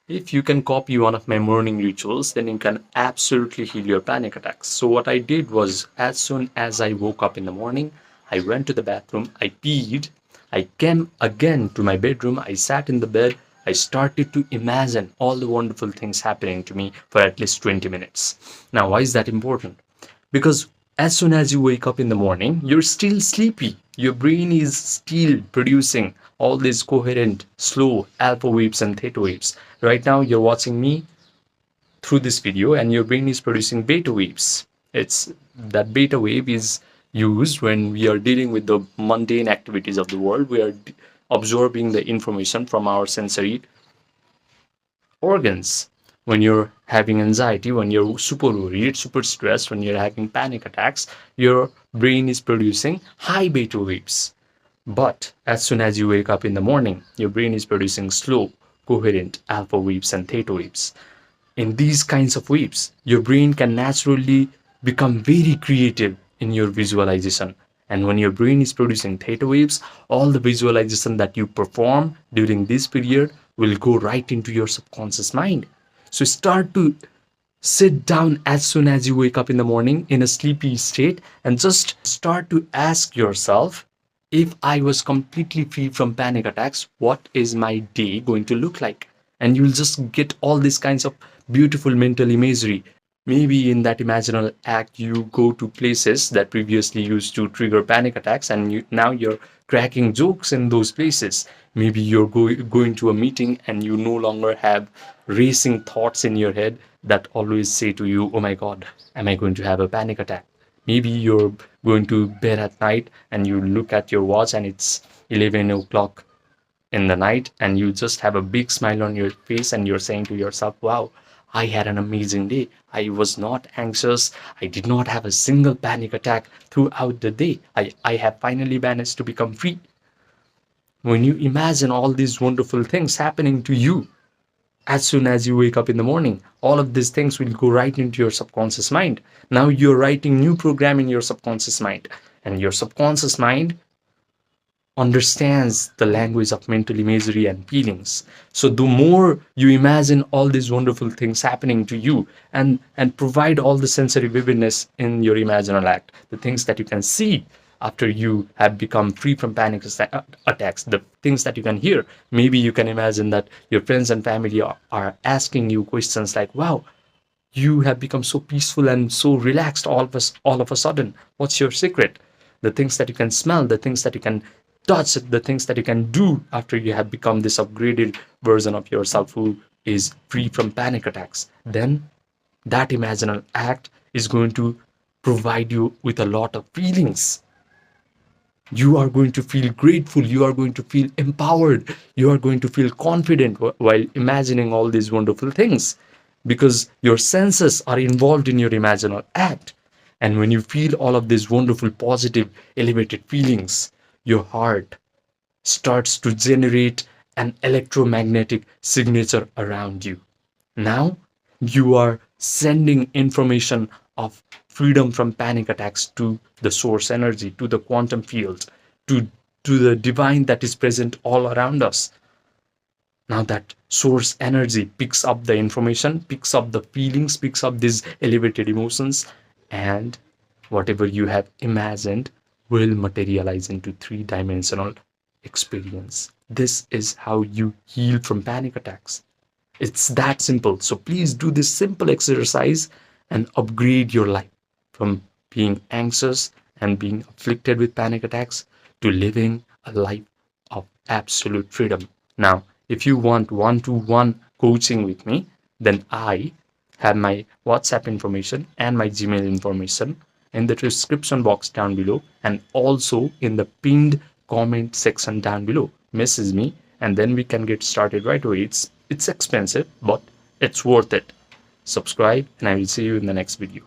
If you can copy one of my morning rituals, then you can absolutely heal your panic attacks. So what I did was, as soon as I woke up in the morning, I went to the bathroom, I peed, I came again to my bedroom, I sat in the bed, I started to imagine all the wonderful things happening to me for at least 20 minutes. Now, why is that important? Because as soon as you wake up in the morning, you're still sleepy. Your brain is still producing all these coherent, slow alpha waves and theta waves. Right now, you're watching me through this video, and your brain is producing beta waves. It's that beta wave is used when we are dealing with the mundane activities of the world. We are absorbing the information from our sensory organs. When you're having anxiety, when you're super worried, super stressed, when you're having panic attacks, your brain is producing high beta waves. But as soon as you wake up in the morning, your brain is producing slow, coherent alpha waves and theta waves. In these kinds of waves, your brain can naturally become very creative in your visualization. And when your brain is producing theta waves, all the visualization that you perform during this period will go right into your subconscious mind. So start to sit down as soon as you wake up in the morning in a sleepy state and just start to ask yourself, if I was completely free from panic attacks, what is my day going to look like? And you'll just get all these kinds of beautiful mental imagery. Maybe in that imaginal act, you go to places that previously used to trigger panic attacks, and now you're cracking jokes in those places. Maybe you're going to a meeting and you no longer have racing thoughts in your head that always say to you, oh my God, am I going to have a panic attack? Maybe you're going to bed at night and you look at your watch and it's 11 o'clock in the night, and you just have a big smile on your face and you're saying to yourself, wow, I had an amazing day. I was not anxious. I did not have a single panic attack throughout the day. I have finally managed to become free. When you imagine all these wonderful things happening to you as soon as you wake up in the morning, all of these things will go right into your subconscious mind. Now you're writing new program in your subconscious mind, and your subconscious mind understands the language of mental imagery and feelings. So the more you imagine all these wonderful things happening to you, and provide all the sensory vividness in your imaginal act, the things that you can see after you have become free from panic attacks, the things that you can hear. Maybe you can imagine that your friends and family are asking you questions like, wow, you have become so peaceful and so relaxed all of a sudden. What's your secret? The things that you can smell, the things that you can touch, the things that you can do after you have become this upgraded version of yourself who is free from panic attacks. Then that imaginal act is going to provide you with a lot of feelings. You are going to feel grateful, you are going to feel empowered, you are going to feel confident while imagining all these wonderful things, because your senses are involved in your imaginal act. And when you feel all of these wonderful, positive, elevated feelings, your heart starts to generate an electromagnetic signature around you. Now you are sending information of freedom from panic attacks to the source energy, to the quantum field, to, to the divine that is present all around us. Now that source energy picks up the information, picks up the feelings, picks up these elevated emotions, and whatever you have imagined will materialize into three-dimensional experience. This is how you heal from panic attacks. It's that simple. So please do this simple exercise and upgrade your life from being anxious and being afflicted with panic attacks to living a life of absolute freedom. Now, if you want one-to-one coaching with me, then I have my WhatsApp information and my Gmail information in the description box down below, and also in the pinned comment section down below. Message me and then we can get started right away. It's expensive, but it's worth it. Subscribe, and I will see you in the next video.